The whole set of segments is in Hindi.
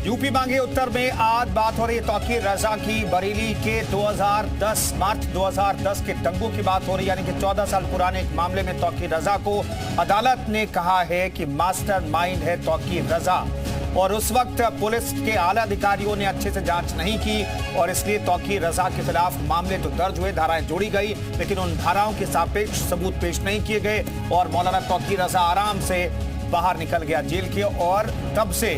यूपी मांगे उत्तर में आज बात हो रही है तौकीर रजा की। बरेली के 2010 मार्च 2010 के दंगों की बात हो रही है, यानी कि 14 साल पुराने एक मामले में तौकीर रजा को अदालत ने कहा है कि मास्टरमाइंड है तौकीर रजा, और उस वक्त पुलिस के आला अधिकारियों ने अच्छे से जांच नहीं की और इसलिए तौकीर रजा के खिलाफ मामले तो दर्ज हुए, धाराएं जोड़ी गई, लेकिन उन धाराओं के सापेक्ष सबूत पेश नहीं किए गए और मौलाना तौकीर रजा आराम से बाहर निकल गया जेल के। और तब से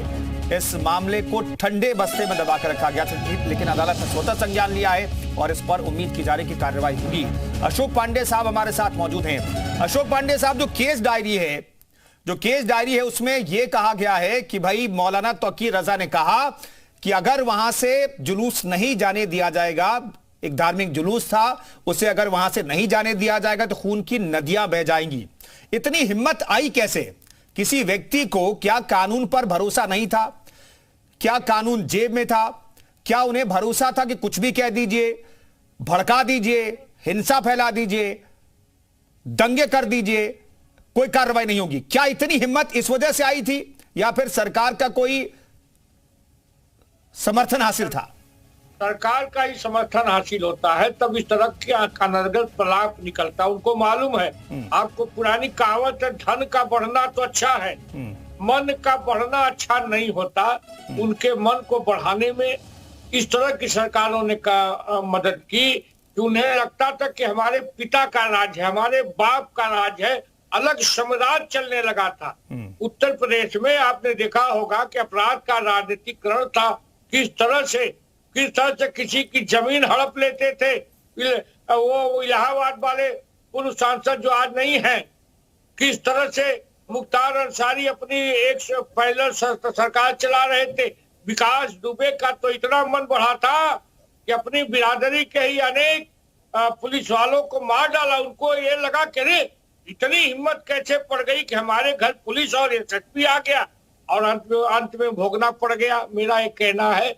इस मामले को ठंडे बस्ते में दबा कर रखा गया था, लेकिन अदालत ने स्वतः संज्ञान लिया है और इस पर उम्मीद की जा रही कि कार्रवाई होगी। अशोक पांडे साहब हमारे साथ मौजूद हैं। अशोक पांडे साहब, जो केस डायरी है उसमें यह कहा गया है कि भाई मौलाना तौकीर रजा ने कहा कि अगर वहां से जुलूस नहीं जाने दिया जाएगा, एक धार्मिक जुलूस था, उसे अगर वहां से नहीं जाने दिया जाएगा तो खून की नदियां बह जाएंगी। इतनी हिम्मत आई कैसे किसी व्यक्ति को? क्या कानून पर भरोसा नहीं था? क्या कानून जेब में था? क्या उन्हें भरोसा था कि कुछ भी कह दीजिए, भड़का दीजिए, हिंसा फैला दीजिए, दंगे कर दीजिए, कोई कार्रवाई नहीं होगी? क्या इतनी हिम्मत इस वजह से आई थी या फिर सरकार का कोई समर्थन हासिल था? सरकार का ही समर्थन हासिल होता है तब इस तरह का नरगल प्रलाप निकलता। उनको मालूम है, आपको पुरानी कहावत है, धन का बढ़ना तो अच्छा है, मन का बढ़ना अच्छा नहीं होता। उनके मन को बढ़ाने में इस तरह की सरकारों ने मदद की कि उन्हें लगता था कि हमारे पिता का राज है, हमारे बाप का राज है, अलग साम्राज्य चलने लगा था। उत्तर प्रदेश में आपने देखा होगा कि अपराध का राजनीतिकरण था, किस तरह से किसी की जमीन हड़प लेते थे। वो इलाहाबाद वाले पूर्व सांसद जो आज नहीं है, किस तरह से मुख्तार अंसारी अपनी एक पहले सरकार चला रहे थे। विकास दुबे का तो इतना मन बढ़ा था कि अपनी बिरादरी के ही अनेक पुलिस वालों को मार डाला। उनको ये लगा कि अरे इतनी हिम्मत कैसे पड़ गई कि हमारे घर पुलिस और एसएसपी आ गया, और अंत में भोगना पड़ गया। मेरा एक कहना है,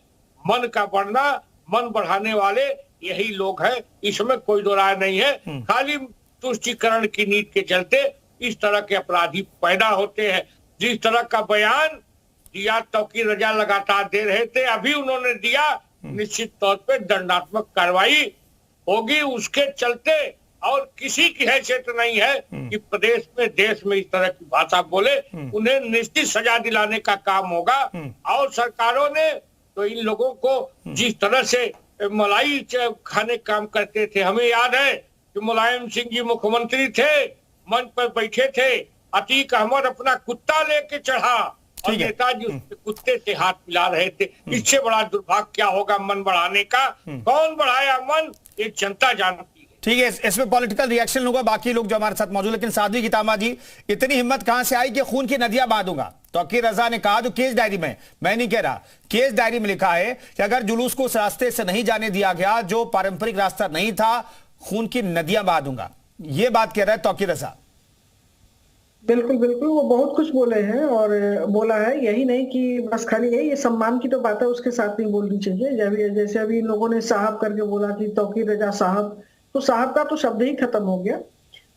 मन का बढ़ना, मन बढ़ाने वाले यही लोग हैं, इसमें कोई दो राय नहीं है। खाली तुष्टीकरण की नीति के चलते इस तरह के अपराधी पैदा होते हैं। जिस तरह का बयान दिया तौकीर रजा लगातार दे रहे थे, अभी उन्होंने दिया, निश्चित तौर पे दंडात्मक कार्रवाई होगी उसके चलते। और किसी की हैसियत नहीं है कि प्रदेश में देश में इस तरह की भाषा बोले। उन्हें निश्चित सजा दिलाने का काम होगा। और सरकारों ने तो इन लोगों को जिस तरह से मलाई खाने काम करते थे, हमें याद है कि मुलायम सिंह जी मुख्यमंत्री थे, मंच पर बैठे थे, अतीक अहमद अपना कुत्ता लेके चढ़ा और नेताजी उसके कुत्ते से हाथ मिला रहे थे। इससे बड़ा दुर्भाग्य क्या होगा मन बढ़ाने का? कौन बढ़ाया मन, ये जनता जानती है। ठीक है, इसमें पॉलिटिकल रिएक्शन होगा बाकी लोग जो हमारे साथ मौजूद। लेकिन साध्वी गीतामा जी, इतनी हिम्मत कहां से आई कि खून की नदियां बहा दूंगा? तौकीर रजा ने कहा, जो केस डायरी में, मैं नहीं कह रहा, केस डायरी में लिखा है कि अगर जुलूस को उस रास्ते से नहीं जाने दिया गया जो पारंपरिक रास्ता नहीं था, खून की नदियां बहा दूंगा। ये बात कह रहा है तौकीर रजा। बिल्कुल बिल्कुल, वो बहुत कुछ बोले हैं और बोला है। यही नहीं कि बस खाली ये सम्मान की तो बात है, उसके साथ नहीं बोलनी चाहिए। जैसे अभी इन लोगों ने साहब करके बोला कि तौकीर रजा साहब, तो साहब का तो शब्द ही खत्म हो गया।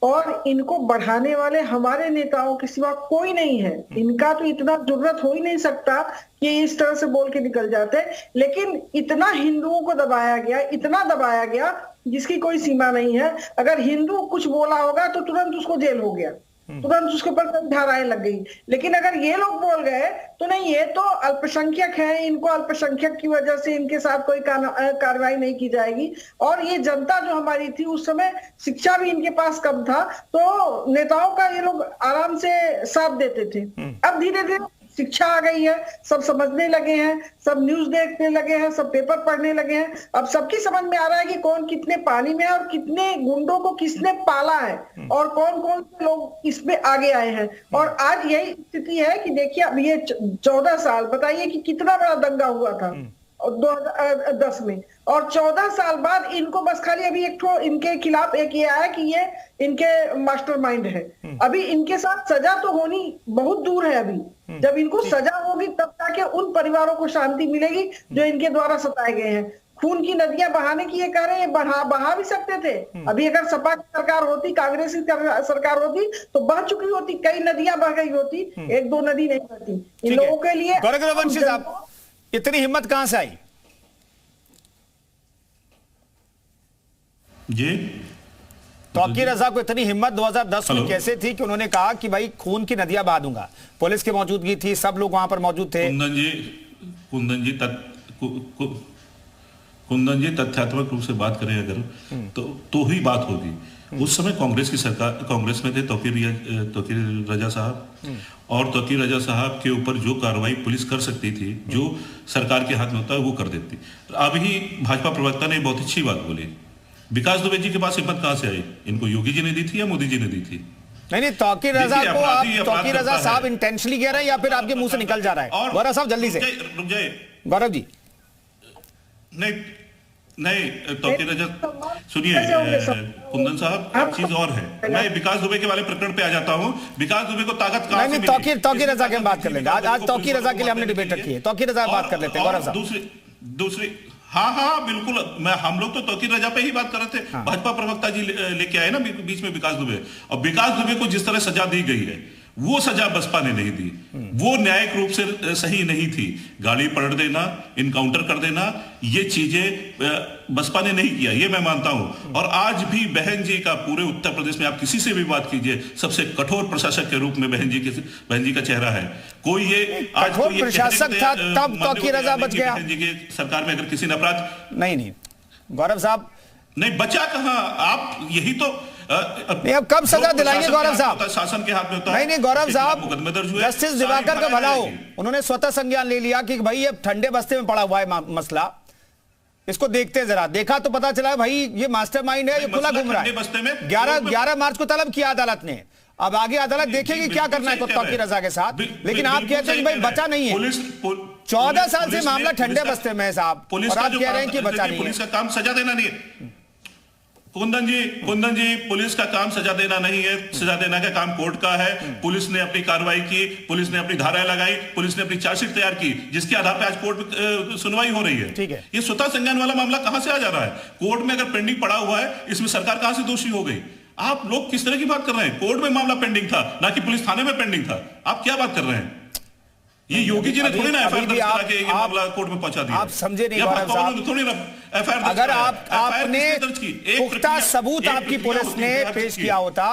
और इनको बढ़ाने वाले हमारे नेताओं के सिवा कोई नहीं है। इनका तो इतना जरूरत हो ही नहीं सकता कि इस तरह से बोल के निकल जाते। लेकिन इतना हिंदुओं को दबाया गया, इतना दबाया गया जिसकी कोई सीमा नहीं है। अगर हिंदू कुछ बोला होगा तो तुरंत उसको जेल हो गया, तुरंत उसके ऊपर धाराएं लग गई। लेकिन अगर ये लोग बोल गए तो नहीं, ये तो अल्पसंख्यक है, इनको अल्पसंख्यक की वजह से इनके साथ कोई कार्रवाई नहीं की जाएगी। और ये जनता जो हमारी थी उस समय, शिक्षा भी इनके पास कम था, तो नेताओं का ये लोग आराम से साथ देते थे। अब धीरे धीरे शिक्षा आ गई है, सब समझने लगे हैं, सब न्यूज देखने लगे हैं, सब पेपर पढ़ने लगे हैं। अब सबकी समझ में आ रहा है कि कौन कितने पानी में है और कितने गुंडों को किसने पाला है और कौन कौन से लोग इसमें आगे आए हैं। और आज यही स्थिति है कि देखिए, अब ये 14 साल, बताइए कि कितना बड़ा दंगा हुआ था 2010 में, और 14 साल बाद इनको बस खाली अभी एक तो इनके खिलाफ एक ये आया कि ये इनके मास्टरमाइंड है। अभी इनके साथ सजा तो होनी बहुत दूर है। अभी जब इनको सजा होगी तब जाके उन परिवारों को शांति मिलेगी जो इनके द्वारा सताए गए हैं। खून की नदियां बहाने की ये कह रहे हैं, बहा भी सकते थे। अभी अगर सपा की सरकार होती, कांग्रेस की सरकार होती तो बह चुकी होती, कई नदियां बह गई होती, एक दो नदी नहीं बहती। इन लोगों के लिए कितनी हिम्मत कहां से आई? जी, तौकीर रजा को इतनी हिम्मत 2010 में कैसे थी कि उन्होंने कहा कि भाई खून की नदियां बहा दूंगा? पुलिस की मौजूदगी थी, सब लोग वहां पर मौजूद थे। कुंदन जी तथ्यात्मक रूप से बात करें अगर तो ही बात होगी। उस समय कांग्रेस की सरकार, कांग्रेस में थे तौकीर रजा साहब, और तौकीर रजा साहब के ऊपर जो कार्रवाई पुलिस कर सकती थी, जो सरकार के हाथ में होता है वो कर देती। अभी भाजपा प्रवक्ता ने बहुत अच्छी बात बोली, विकास दुबे जी के पास हिम्मत कहां से आई? इनको योगी जी ने दी थी या मोदी जी ने दी थी? नहीं, तौकीर रजा को आप तौकीर रजा साहब इंटेंशनली कह रहे हैं या फिर आपके मुंह से निकल जा रहा है? गौरव साहब जल्दी से, गौरव जी। नहीं तौकीर रजा, सुनिए कुंदन साहब, एक चीज और है, मैं विकास दुबे के वाले प्रकरण पे आ जाता हूँ। विकास दुबे को ताकत कहां से मिली? तौकीर रजा की हम बात कर लेंगे। आज तौकीर रजा के लिए हमने डिबेट रखी है, तौकीर रजा बात कर लेते हैं। गौरव साहब दूसरी हाँ बिल्कुल, हम लोग तो तौकीर रजा पे ही बात कर रहे थे। भाजपा प्रवक्ता जी लेके आए ना बीच में विकास दुबे, और विकास दुबे को जिस तरह सजा दी गई है वो सजा बसपा ने नहीं दी, वो न्यायिक रूप से सही नहीं थी। गाड़ी पलट देना, इनकाउंटर कर देना, ये चीजें बसपा ने नहीं किया, ये मैं मानता हूं। और आज भी बहन जी का पूरे उत्तर प्रदेश में आप किसी से भी बात कीजिए, सबसे कठोर प्रशासक के रूप में बहन जी का चेहरा है। कोई ये आज कठोर प्रशासक था तब तौकीर रजा बच गया। बहन जी की सरकार में अगर किसी ने अपराध नहीं गौरव साहब नहीं बचा कहां? आप यही तो नहीं, अब कब सजा दिलाएंगे गौरव साहब? शासन के हाथ में होता है। नहीं गौरव साहब, मुकदमे दर्ज हुए, जस्टिस दिवाकर का भला हो, उन्होंने स्वतः संज्ञान ले लिया कि भाई ये ठंडे बस्ते में पड़ा हुआ है मसला, इसको देखते जरा। देखा तो पता चला भाई ये मास्टरमाइंड है, ये खुला घूम रहा है। 11 मार्च को तलब किया अदालत ने, अब आगे अदालत देखेगी क्या करना है तौकीर रजा के साथ। लेकिन आप कहते हैं कि भाई बचा नहीं है। 14 साल से मामला ठंडे बस्ते में है साहब, और आप कह रहे हैं कि बचा नहीं है। पुलिस का काम सजा देना नहीं है कुंदन जी, पुलिस का काम सजा देना नहीं है, सजा देना का काम कोर्ट का है। पुलिस ने अपनी कार्रवाई की, पुलिस ने अपनी धाराएं लगाई, पुलिस ने अपनी चार्जशीट तैयार की, जिसके आधार पर आज कोर्ट में सुनवाई हो रही है। ठीक है, ये स्वतः संज्ञान वाला मामला कहां से आ जा रहा है? कोर्ट में अगर पेंडिंग पड़ा हुआ है, इसमें सरकार कहां से दोषी हो गई? आप लोग किस तरह की बात कर रहे हैं? कोर्ट में मामला पेंडिंग था, ना कि पुलिस थाने में पेंडिंग था। आप क्या बात कर रहे हैं? ये योगी जी ने थोड़ी ना एफआईआर दर्ज करा के ये मामला कोर्ट में पहुंचा दिया। आप समझे नहीं गौरव साहब, थोड़ी ना एफआईआर, अगर आपने पुख्ता सबूत आपकी पुलिस ने पेश किया होता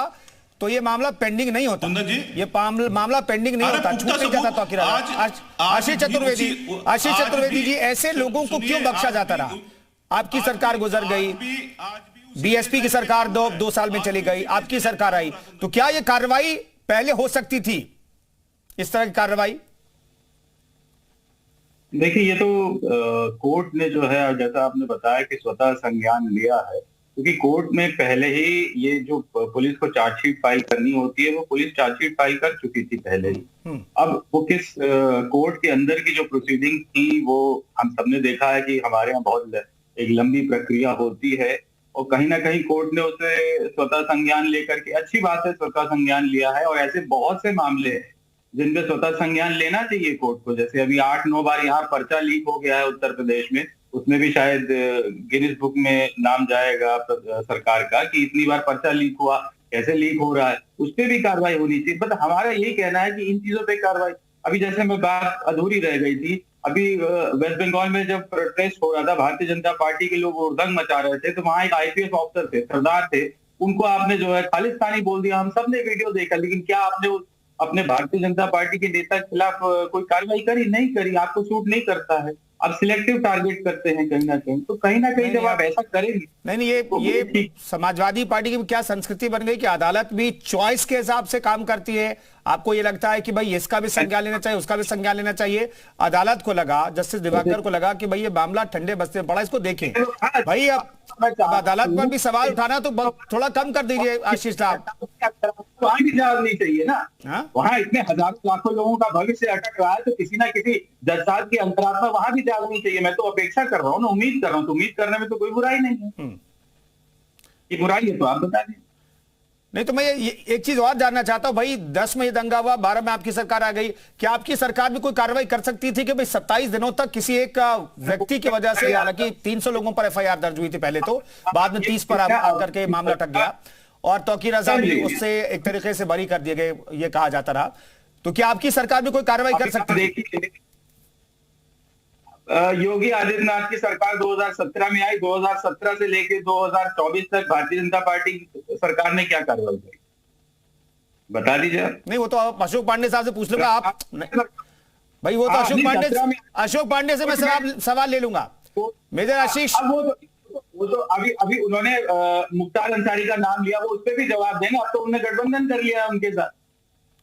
तो ये मामला पेंडिंग नहीं होता। ये मामला पेंडिंग नहीं होता, छूट नहीं जाता तौकीर रजा। आशीष चतुर्वेदी जी, ऐसे लोगों को क्यों बख्शा जाता रहा? आपकी सरकार गुजर गई, बीएसपी की सरकार 2 साल में चली गई, आपकी सरकार आई, तो क्या ये कार्रवाई पहले हो सकती थी, इस तरह की कार्रवाई? देखिए, ये तो कोर्ट ने जो है, जैसा आपने बताया कि स्वतः संज्ञान लिया है, क्योंकि कोर्ट में पहले ही ये जो पुलिस को चार्जशीट फाइल करनी होती है, वो पुलिस चार्जशीट फाइल कर चुकी थी पहले ही। अब वो किस कोर्ट के अंदर की जो प्रोसीडिंग थी, वो हम सबने देखा है कि हमारे यहाँ बहुत एक लंबी प्रक्रिया होती है, और कहीं ना कहीं कोर्ट ने उसे स्वतः संज्ञान लेकर के, अच्छी बात है स्वतः संज्ञान लिया है। और ऐसे बहुत से मामले हैं जिनपे स्वतः संज्ञान लेना चाहिए कोर्ट को। जैसे अभी 8-9 बार यहाँ पर्चा लीक हो गया है उत्तर प्रदेश में, उसमें भी शायद गिनीज बुक में नाम जाएगा सरकार का कि इतनी बार पर्चा लीक हुआ, कैसे लीक हो रहा है, उस पर भी कार्रवाई होनी चाहिए। बट हमारा यही कहना है कि इन चीजों पे कार्रवाई, अभी जैसे मैं बात अधूरी रह गई थी, अभी वेस्ट बंगाल में जब प्रोटेस्ट हो रहा था, भारतीय जनता पार्टी के लोग उर्दंग मचा रहे थे, तो वहां एक आईपीएस ऑफिसर थे, सरदार थे, उनको आपने जो है खालिस्तानी बोल दिया। हम सब ने वीडियो देखा, लेकिन क्या आपने अपने भारतीय जनता पार्टी के नेता के खिलाफ कोई कार्रवाई करी? नहीं करी। आपको सूट नहीं करता है, आप सिलेक्टिव टारगेट करते हैं कहीं ना कहीं। तो कहीं ना कहीं जब आप ऐसा करेंगे, नहीं ये समाजवादी पार्टी की क्या संस्कृति बन गई कि अदालत भी चॉइस के हिसाब से काम करती है। आपको ये लगता है कि भाई इसका भी संज्ञान लेना चाहिए, उसका भी संज्ञान लेना चाहिए। अदालत को लगा, जस्टिस दिवाकर को लगा कि भाई ये मामला ठंडे बस्ते में पड़ा, इसको देखें भाई। अब अदालत पर भी सवाल उठाना तो थोड़ा कम कर दीजिए आशीष साहब। वहां भी जाग नहीं चाहिए ना, वहां इतने हजारों लाखों लोगों का भविष्य अटक रहा है, तो किसी ना किसी जज साहब की अंतरात्मा वहां भी जागनी चाहिए। मैं तो अपेक्षा कर रहा हूँ ना, उम्मीद कर रहा हूँ, तो उम्मीद करने में तो कोई बुराई नहीं है। ये बुराई है तो आप बता दें। नहीं तो मैं एक चीज और जानना चाहता हूं भाई, 10 में ये दंगा हुआ, 12 में आपकी सरकार आ गई, क्या आपकी सरकार भी कोई कार्रवाई कर सकती थी कि भाई 27 दिनों तक किसी एक व्यक्ति की वजह से, हालांकि 300 लोगों पर एफआईआर दर्ज हुई थी पहले, तो बाद में 30 पर आकर के मामला अटक गया, और तौकीर रजा भी उससे एक तरीके से बरी कर दिए गए, ये कहा जाता रहा। तो क्या आपकी सरकार भी कोई कार्रवाई कर सकती थी? योगी आदित्यनाथ की सरकार 2017 में आई, 2017 से लेके 2024 तक भारतीय जनता पार्टी सरकार ने क्या कार्रवाई की, बता दीजिए। नहीं, वो तो आप अशोक पांडे साहब से पूछ लूंगा। आप भाई, वो तो अशोक पांडे से मैं सवाल ले लूंगा। मेजर आशीष, वो तो अभी उन्होंने मुख्तार अंसारी का नाम लिया, वो उस पर भी जवाब देंगे। अब तो उन्होंने गठबंधन कर लिया उनके साथ।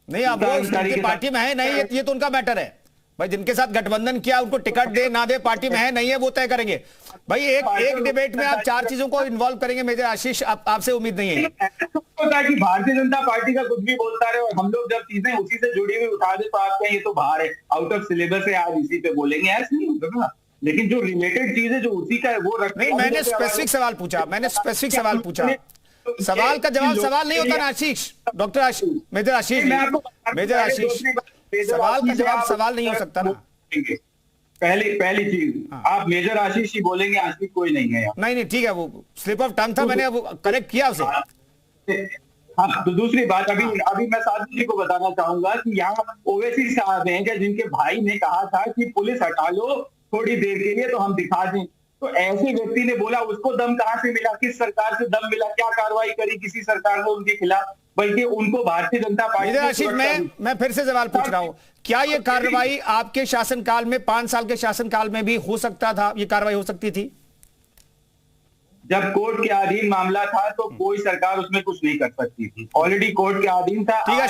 नहीं, अब वो उनकी पार्टी में है नहीं, ये तो उनका मैटर है भाई। जिनके साथ गठबंधन किया उनको टिकट दे ना दे, पार्टी में है नहीं है, वो तय करेंगे भाई। एक डिबेट में आप 4 चीजों को इन्वॉल्व करेंगे। मेजर आशीष, आपसे उम्मीद नहीं है कि भारतीय जनता पार्टी का कुछ भी बोलता रहे और हम लोग जब चीजें उसी से जुड़ी हुई उठा दे तो आप कहें ये तो बाहर है, आउट ऑफ सिलेबस है, आज इसी पे बोलेंगे, ऐसा नहीं होता ना। लेकिन जो रिलेटेड चीज है जो उसी का है वो नहीं, मैंने स्पेसिफिक सवाल पूछा, सवाल का जवाब सवाल नहीं होता ना आशीष। मेजर आशीष, सवाल का जवाब सवाल नहीं हो सकता ना। पहली चीज, आप मेजर आशीष ही बोलेंगे, आशीष कोई नहीं है यहाँ। नहीं, ठीक है, वो स्लिप ऑफ टंग था, मैंने अब करेक्ट किया उसे। हाँ, तो दूसरी बात, अभी मैं साधु जी को बताना चाहूंगा कि यहाँ ओवैसी साहब हैं क्या, जिनके भाई ने कहा था कि पुलिस हटा लो थोड़ी देर के लिए तो हम दिखा दें। तो ऐसे व्यक्ति ने बोला, उसको दम कहां से मिला, किस सरकार से दम मिला, क्या कार्रवाई करी किसी सरकार ने उनके खिलाफ, बल्कि उनको भारतीय जनता पार्टी। आशीष, मैं फिर से सवाल पूछ रहा हूं, क्या ये कार्रवाई आपके शासनकाल में, 5 साल के शासनकाल में भी हो सकता था, ये कार्रवाई हो सकती थी? जब कोर्ट के अधीन मामला था तो कोई सरकार उसमें कुछ नहीं कर सकती थी, ऑलरेडी कोर्ट के अधीन था। ठीक है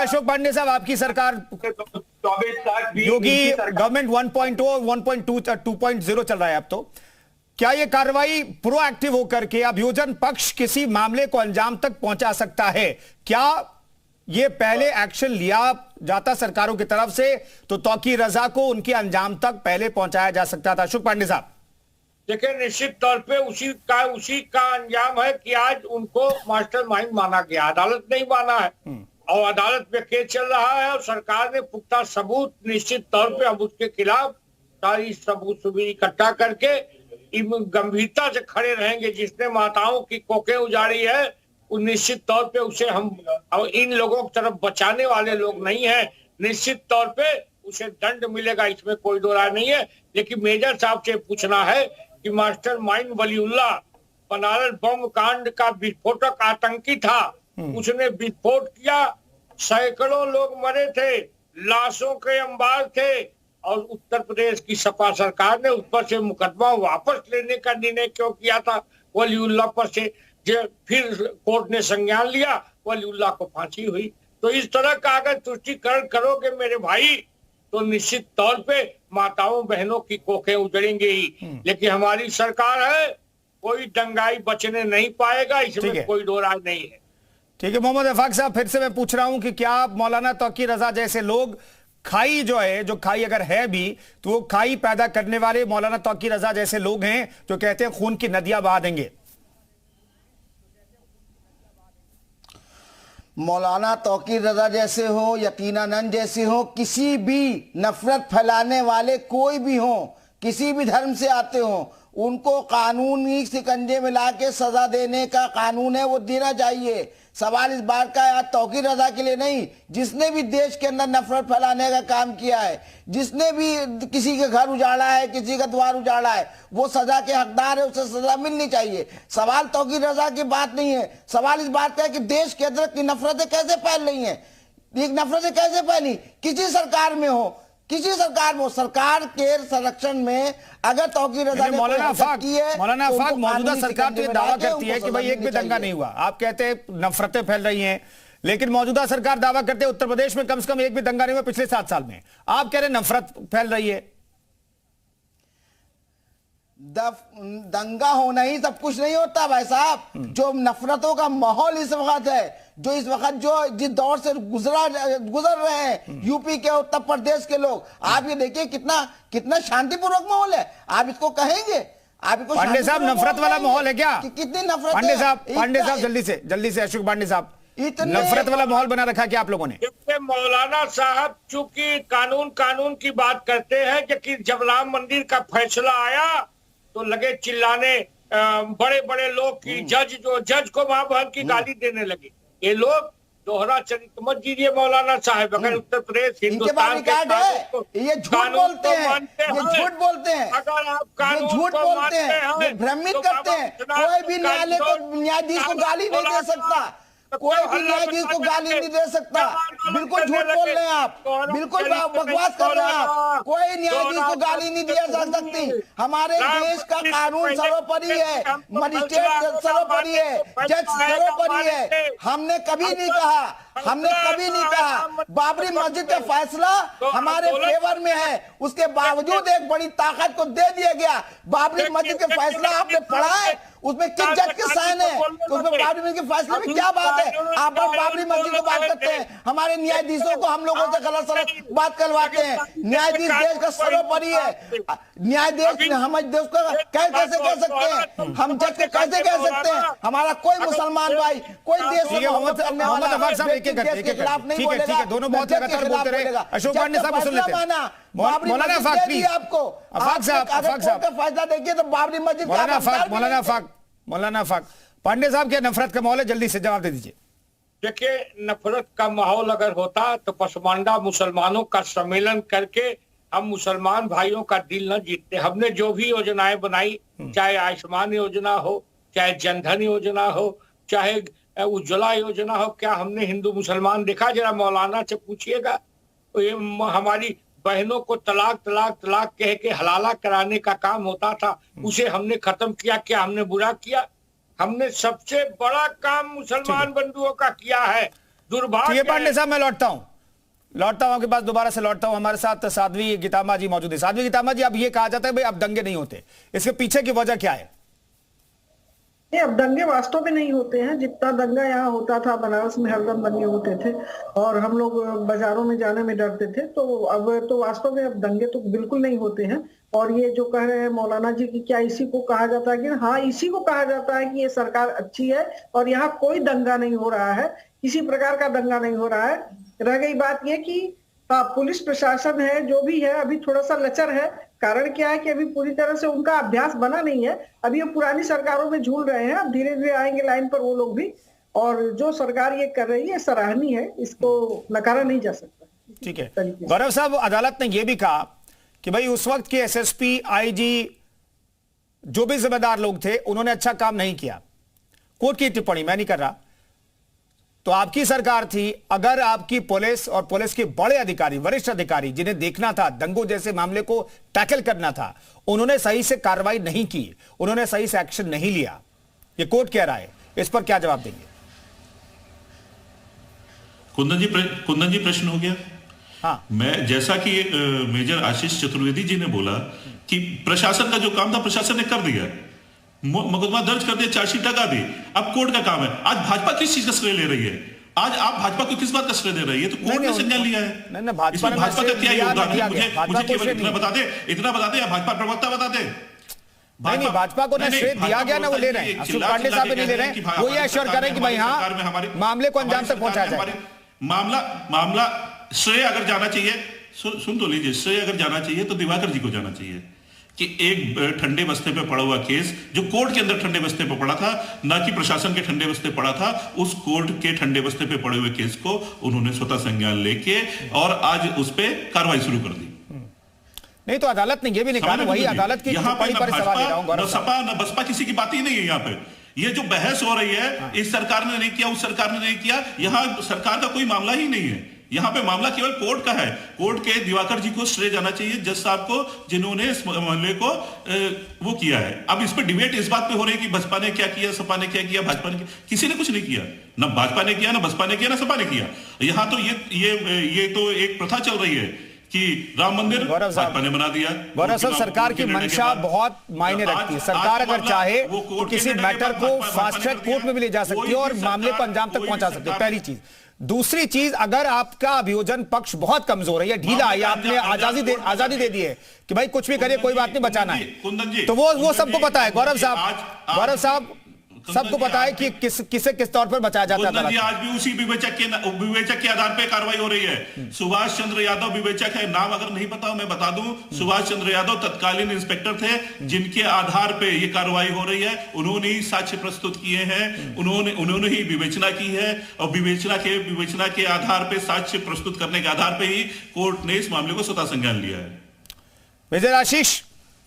अशोक पांडे साहब, आपकी सरकार 24 तक योगी गवर्नमेंट 1.0 1.2 2.0 चल रहा है अब तो। क्या यह कार्रवाई प्रोएक्टिव होकर के अभियोजन पक्ष किसी मामले को अंजाम तक पहुंचा सकता है? क्या यह पहले एक्शन लिया जाता सरकारों की तरफ से तो तौकीर रजा को उनके अंजाम तक पहले पहुंचाया जा सकता था? अशोक पांडे साहब, देखिए, निश्चित तौर पे उसी का अंजाम है कि आज उनको मास्टरमाइंड माना गया, अदालत नहीं माना है और अदालत में केस चल रहा है और सरकार ने पुख्ता सबूत, निश्चित तौर पे हम उसके खिलाफ सारी सबूत इकट्ठा करके गंभीरता से खड़े रहेंगे। जिसने माताओं की कोखें उजाड़ी है वो निश्चित तौर पे उसे हम, इन लोगों की तरफ बचाने वाले लोग नहीं है, निश्चित तौर पे उसे दंड मिलेगा, इसमें कोई दो राय नहीं है। लेकिन मेजर साहब से पूछना है कि मास्टरमाइंड वलीउल्लाह बनारस बम कांड का विस्फोटक आतंकी था, उसने विस्फोट किया, सैकड़ों लोग मरे थे, लाशों के अंबार थे और उत्तर प्रदेश की सपा सरकार ने उस पर से मुकदमा वापस लेने का निर्णय क्यों किया था वलीउल्लाह पर से? फिर कोर्ट ने संज्ञान लिया, वलीउल्लाह को फांसी हुई। तो इस तरह का अगर तुष्टिकरण करोगे मेरे भाई तो निश्चित तौर पे माताओं बहनों की कोखें उजड़ेंगे ही। लेकिन हमारी सरकार है, कोई दंगाई बचने नहीं पाएगा, इसमें कोई दो राय नहीं है। ठीक है मोहम्मद इफाक साहब, फिर से मैं पूछ रहा हूं कि क्या मौलाना तौकीर रजा जैसे लोग, खाई जो है, जो खाई अगर है भी तो वो खाई पैदा करने वाले मौलाना तौकीर रजा जैसे लोग हैं जो कहते हैं खून की नदियां बहा देंगे? मौलाना तौकीर रजा जैसे हो, यकीनानंद जैसे हो, किसी भी नफरत फैलाने वाले कोई भी हो, किसी भी धर्म से आते हो, उनको कानूनी शिकंजे में लाके सजा देने का कानून है, वो देना चाहिए। सवाल इस बात का है तौकीर रजा के लिए नहीं, जिसने भी देश के अंदर नफरत फैलाने का काम किया है, जिसने भी किसी के घर उजाड़ा है, किसी का द्वार उजाड़ा है, वो सजा के हकदार है, उसे सजा मिलनी चाहिए। सवाल तौकीर रजा की बात नहीं है, सवाल इस बात का है कि देश के अंदर की नफरतें कैसे फैल रही हैं, ये नफरतें कैसे फैली, किसी सरकार में हो, किसी सरकार में, सरकार के संरक्षण में अगर तौकीर रजा ने मौलाना अफाक मौजूदा सरकार तो ये दावा करती है कि भाई एक भी दंगा नहीं हुआ। आप कहते हैं नफरतें फैल रही हैं, लेकिन मौजूदा सरकार दावा करते हैं उत्तर प्रदेश में कम से कम एक भी दंगा नहीं हुआ पिछले 7 साल में। आप कह रहे हैं नफरत फैल रही है। दंगा होना ही सब कुछ नहीं होता भाई साहब। जो नफरतों का माहौल इस वक्त है, जो इस वक्त जो जिस दौर से गुजर रहे हैं यूपी के, उत्तर प्रदेश के लोग, आप ये देखिए कितना शांतिपूर्वक माहौल है। आप इसको कहेंगे? आप इसको पांडे साहब नफरत वाला माहौल है क्या? कितनी नफरत? पांडे साहब जल्दी से अशोक पांडे साहब, नफरत वाला माहौल बना रखा क्या आप लोगों ने? मौलाना साहब चूंकि कानून की बात करते हैं कि जब राम मंदिर का फैसला आया तो लगे चिल्लाने, बड़े बड़े लोग की जज को मां बहन की गाली देने लगे। ये लोग दोहरा चरित्र मत दीजिए मौलाना साहब। अगर उत्तर प्रदेश इनके पास हिंदुस्तान के रिकॉर्ड है, कानून को- ये झूठ कानून बोलते को हैं, मानते ये हैं, झूठ बोलते हैं, अगर आप ये कानून झूठ को बोलते मानते हैं, ये भ्रमित तो करते हैं। बाबा कोई भी विश्वनाथ न्यायालय को, कानून- न्यायाधीश को गाली नहीं दे सकता, कोई भी न्यायाधीश को गाली नहीं दे सकता। बिल्कुल झूठ बोल रहे हैं आप, बिल्कुल बकवास कर रहे हैं आप। कोई न्यायाधीश को गाली नहीं दिया जा सकती। हमारे देश का कानून सर्वोपरि है, मजिस्ट्रेट सर्वोपरि है, जज सर्वोपरि है। हमने कभी नहीं कहा बाबरी मस्जिद का फैसला हमारे फेवर में है, उसके बावजूद एक बड़ी ताकत को दे दिया गया। बाबरी मस्जिद का फैसला आपने पढ़ा है, उसमें किस जज के साइन है, तो उसमें बाबरी मस्जिद के फैसले में क्या बात है? आप बाबरी मस्जिद को बात करते हैं, हमारे न्यायाधीशों को हम लोगों से गलत सलत बात करवाते हैं। न्यायाधीश देश का सर्वोपरि है, न्यायाधीश हम देश को कैसे कह सकते हैं, हम जज को कैसे कह सकते हैं? हमारा कोई मुसलमान भाई, कोई देश ठीक है मोहम्मद अफाक साहब, एक एक करके ठीक है, दोनों बहुत लगातार बोलते रहे। अशोक पांडे साहब को सुन लेते हैं। मौलाना अफाक प्लीज, अफाक साहब फैसला देखिए तो बाबरी मस्जिद मौलाना अफाक पांडे साहब क्या नफरत का माहौल है, जल्दी से जवाब दे दीजिए। देखिए, नफरत का माहौल अगर होता तो पसमानदा मुसलमानों का सम्मेलन करके हम मुसलमान भाइयों का दिल न जीतते। हमने जो भी योजनाएं बनाई, चाहे आयुष्मान योजना हो, चाहे जनधन योजना हो, चाहे उज्ज्वला योजना हो, क्या हमने हिंदू मुसलमान देखा? जरा मौलाना से पूछिएगा। तो ये हमारी बहनों को तलाक तलाक तलाक कह के हलाला कराने का काम होता था, उसे हमने खत्म किया। क्या हमने बुरा किया? हमने सबसे बड़ा काम मुसलमान बंधुओं का किया है। दुर्भाग्य पांडे साहब, मैं लौटता हूं आपके पास, दोबारा से लौटता हूं। हमारे साथ साध्वी गीतामा जी मौजूद है। साध्वी गीतामा जी, अब ये कहा जाता है भाई अब दंगे नहीं होते, इसके पीछे की वजह क्या है? नहीं, अब दंगे वास्तव में नहीं होते हैं। जितना दंगा यहाँ होता था, बनारस में हरदम दंगे होते थे और हम लोग बाजारों में जाने में डरते थे, तो अब तो वास्तव में अब दंगे तो बिल्कुल नहीं होते हैं। और ये जो कह रहे हैं मौलाना जी की, क्या इसी को कहा जाता है कि हाँ, इसी को कहा जाता है कि ये सरकार अच्छी है और यहाँ कोई दंगा नहीं हो रहा है, किसी प्रकार का दंगा नहीं हो रहा है। रह गई बात ये कि हाँ, पुलिस प्रशासन है, जो भी है, अभी थोड़ा सा लचर है। कारण क्या है कि अभी पूरी तरह से उनका अभ्यास बना नहीं है, अभी वो पुरानी सरकारों में झूल रहे हैं। अब धीरे धीरे आएंगे लाइन पर वो लोग भी, और जो सरकार ये कर रही है सराहनीय है, इसको नकारा नहीं जा सकता। ठीक है गौरव साहब, अदालत ने यह भी कहा कि भाई उस वक्त के एसएसपी, आईजी, जो भी जिम्मेदार लोग थे, उन्होंने अच्छा काम नहीं किया। कोर्ट की टिप्पणी मैं नहीं कर रहा, तो आपकी सरकार थी, अगर आपकी पुलिस और पुलिस के बड़े अधिकारी, वरिष्ठ अधिकारी, जिन्हें देखना था, दंगों जैसे मामले को टैकल करना था, उन्होंने सही से कार्रवाई नहीं की, उन्होंने सही से एक्शन नहीं लिया, ये कोर्ट कह रहा है, इस पर क्या जवाब देंगे? कुंदन जी प्रश्न हो गया। हाँ, मैं जैसा कि मेजर आशीष चतुर्वेदी जी ने बोला कि प्रशासन का जो काम था प्रशासन ने कर दिया, मुकदमा दर्ज कर दिया, चार्जशीट लगा दी, अब कोर्ट का काम है। आज भाजपा किस चीज का श्रेय ले रही है? आज आप भाजपा को किस बात का श्रेय दे रही है? तो कोर्ट ने संज्ञान लिया है। नहीं, भाजपा का क्या योगदान है? मुझे केवल इतना बता दे, या भाजपा प्रवक्ता बता दे। नहीं, भाजपा को ना श्रेय दिया गया ना वो ले रहे हैं, अशोक पांडे साहब नहीं ले रहे हैं, वो ये एश्योर करें कि भाई हाँ, मामले को अंजाम तक पहुंचाया जाए। मामला श्रेय अगर जाना चाहिए, सुन तो लीजिए, श्रेय अगर जाना चाहिए तो दिवाकर जी को जाना चाहिए कि एक ठंडे बस्ते पे पड़ा हुआ केस जो कोर्ट के अंदर ठंडे बस्ते पे पड़ा था, ना कि प्रशासन के ठंडे बस्ते पड़ा था, उस कोर्ट के ठंडे बस्ते पे पड़े हुए केस को उन्होंने स्वतः संज्ञान लेके और आज उस पे कार्रवाई शुरू कर दी। नहीं तो अदालत ने यह भी नहीं कहा, वही अदालत की टिप्पणी पर सवाल ले रहा हूं। न सपा न बसपा किसी की बात ही नहीं है यहाँ पे। ये जो बहस हो रही है, इस सरकार ने नहीं किया, उस सरकार ने नहीं किया, यहाँ सरकार का कोई मामला ही नहीं है। यहाँ पे मामला केवल कोर्ट का है। कोर्ट के दिवाकर जी को श्रेय जाना चाहिए, जज साहब को, जिन्होंने इस मामले को वो किया है। अब इस पे डिबेट इस बात पे हो रही है कि बसपा ने क्या किया, सपा ने क्या किया, भाजपा ने किया। किसी ने कुछ नहीं किया, ना भाजपा ने किया, ना बसपा ने किया, ना सपा ने किया। यहाँ तो ये तो एक प्रथा चल रही है कि राम मंदिर भाजपा ने बना दिया। गौरव साहब, सरकार की मंशा बहुत मायने रखती है। सरकार अगर चाहे तो किसी मैटर को फास्ट ट्रैक कोर्ट में भी ले जा सकती है और मामले को अंजाम तक पहुंचा सकती है, पहली चीज। दूसरी चीज, अगर आपका अभियोजन पक्ष बहुत कमजोर है या ढीला है, या आपने आजादी दे दी है कि भाई कुछ भी करिए, कोई बात नहीं, बचाना है, तो वो सबको पता है। गौरव साहब, सबको पता है कि किसे किस तौर पर बचाया जाता कुंदन जी, है। आज भी उसी विवेचक के आधार पर कार्रवाई हो रही है। सुभाष चंद्र यादव विवेचक है, नाम अगर नहीं पता मैं बता दूं, सुभाष चंद्र यादव तत्कालीन इंस्पेक्टर थे, जिनके आधार पे ये कार्रवाई हो रही है। उन्होंने ही साक्ष्य प्रस्तुत किए हैं, उन्होंने ही विवेचना की है, और विवेचना के आधार पे, साक्ष्य प्रस्तुत करने के आधार पे ही कोर्ट ने इस मामले को स्वतः संज्ञान लिया है। विजय आशीष,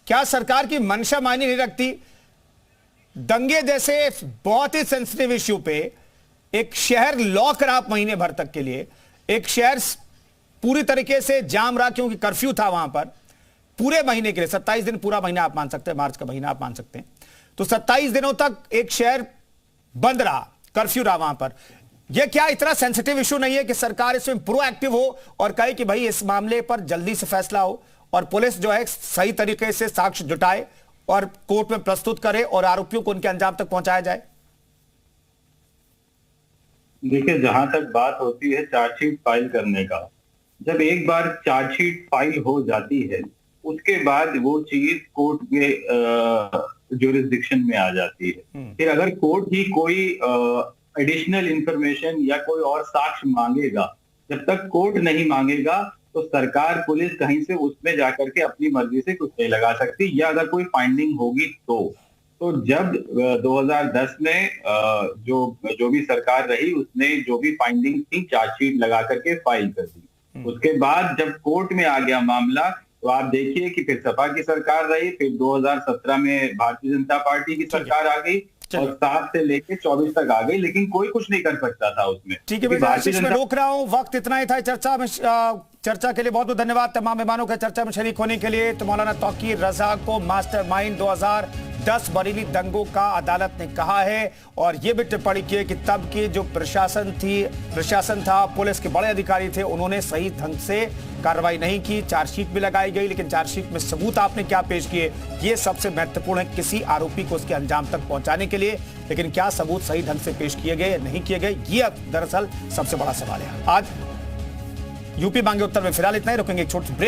क्या सरकार की मंशा मायने नहीं रखती? दंगे जैसे बहुत ही सेंसिटिव इश्यू पे एक शहर लॉक रहा महीने भर तक के लिए, एक शहर पूरी तरीके से जाम रहा क्योंकि कर्फ्यू था वहां पर पूरे महीने के लिए, 27 दिन, पूरा महीना आप मान सकते हैं, मार्च का महीना आप मान सकते हैं, तो 27 दिनों तक एक शहर बंद रहा, कर्फ्यू रहा वहां पर। यह क्या इतना सेंसिटिव इशू नहीं है कि सरकार इसमें प्रोएक्टिव हो और कहे कि भाई इस मामले पर जल्दी से फैसला हो और पुलिस जो है सही तरीके से साक्ष्य जुटाए और कोर्ट में प्रस्तुत करे और आरोपियों को उनके अंजाम तक पहुंचाया जाए? देखिए, जहां तक बात होती है चार्जशीट फाइल करने का, जब एक बार चार्जशीट फाइल हो जाती है उसके बाद वो चीज कोर्ट के ज्यूरिसडिक्शन में आ जाती है। फिर अगर कोर्ट ही कोई एडिशनल इंफॉर्मेशन या कोई और साक्ष्य मांगेगा, जब तक कोर्ट नहीं मांगेगा तो सरकार, पुलिस कहीं से उसमें जाकर के अपनी मर्जी से कुछ नहीं लगा सकती, या अगर कोई फाइंडिंग होगी तो जब 2010 में जो भी सरकार रही उसने जो भी फाइंडिंग थी चार्जशीट लगा करके फाइल कर दी। उसके बाद जब कोर्ट में आ गया मामला तो आप देखिए कि फिर सपा की सरकार रही, फिर 2017 में भारतीय जनता पार्टी की सरकार आ गई और 7 से लेके 24 तक आ गई, लेकिन कोई कुछ नहीं कर सकता था उसमें। ठीक है, मैं रोक रहा हूं, वक्त इतना ही था चर्चा में। चर्चा के लिए बहुत बहुत धन्यवाद तमाम मेहमानों के चर्चा में शरीक होने के लिए। तो मौलाना तौकीर रजा को मास्टरमाइंड 2010 बरेली दंगों का अदालत ने कहा है, और यह भी टिप्पणी की कि तब की जो प्रशासन था, पुलिस के बड़े अधिकारी थे, उन्होंने सही ढंग से कार्रवाई नहीं की। चार्जशीट भी लगाई गई, लेकिन चार्जशीट में सबूत आपने क्या पेश किए, ये सबसे महत्वपूर्ण है किसी आरोपी को उसके अंजाम तक पहुंचाने के लिए। लेकिन क्या सबूत सही ढंग से पेश किए गए, नहीं किए गए, ये दरअसल सबसे बड़ा सवाल है। आज यूपी मांगे उत्तर में फिलहाल इतना ही, रुकेंगे एक छोटे ब्रेक।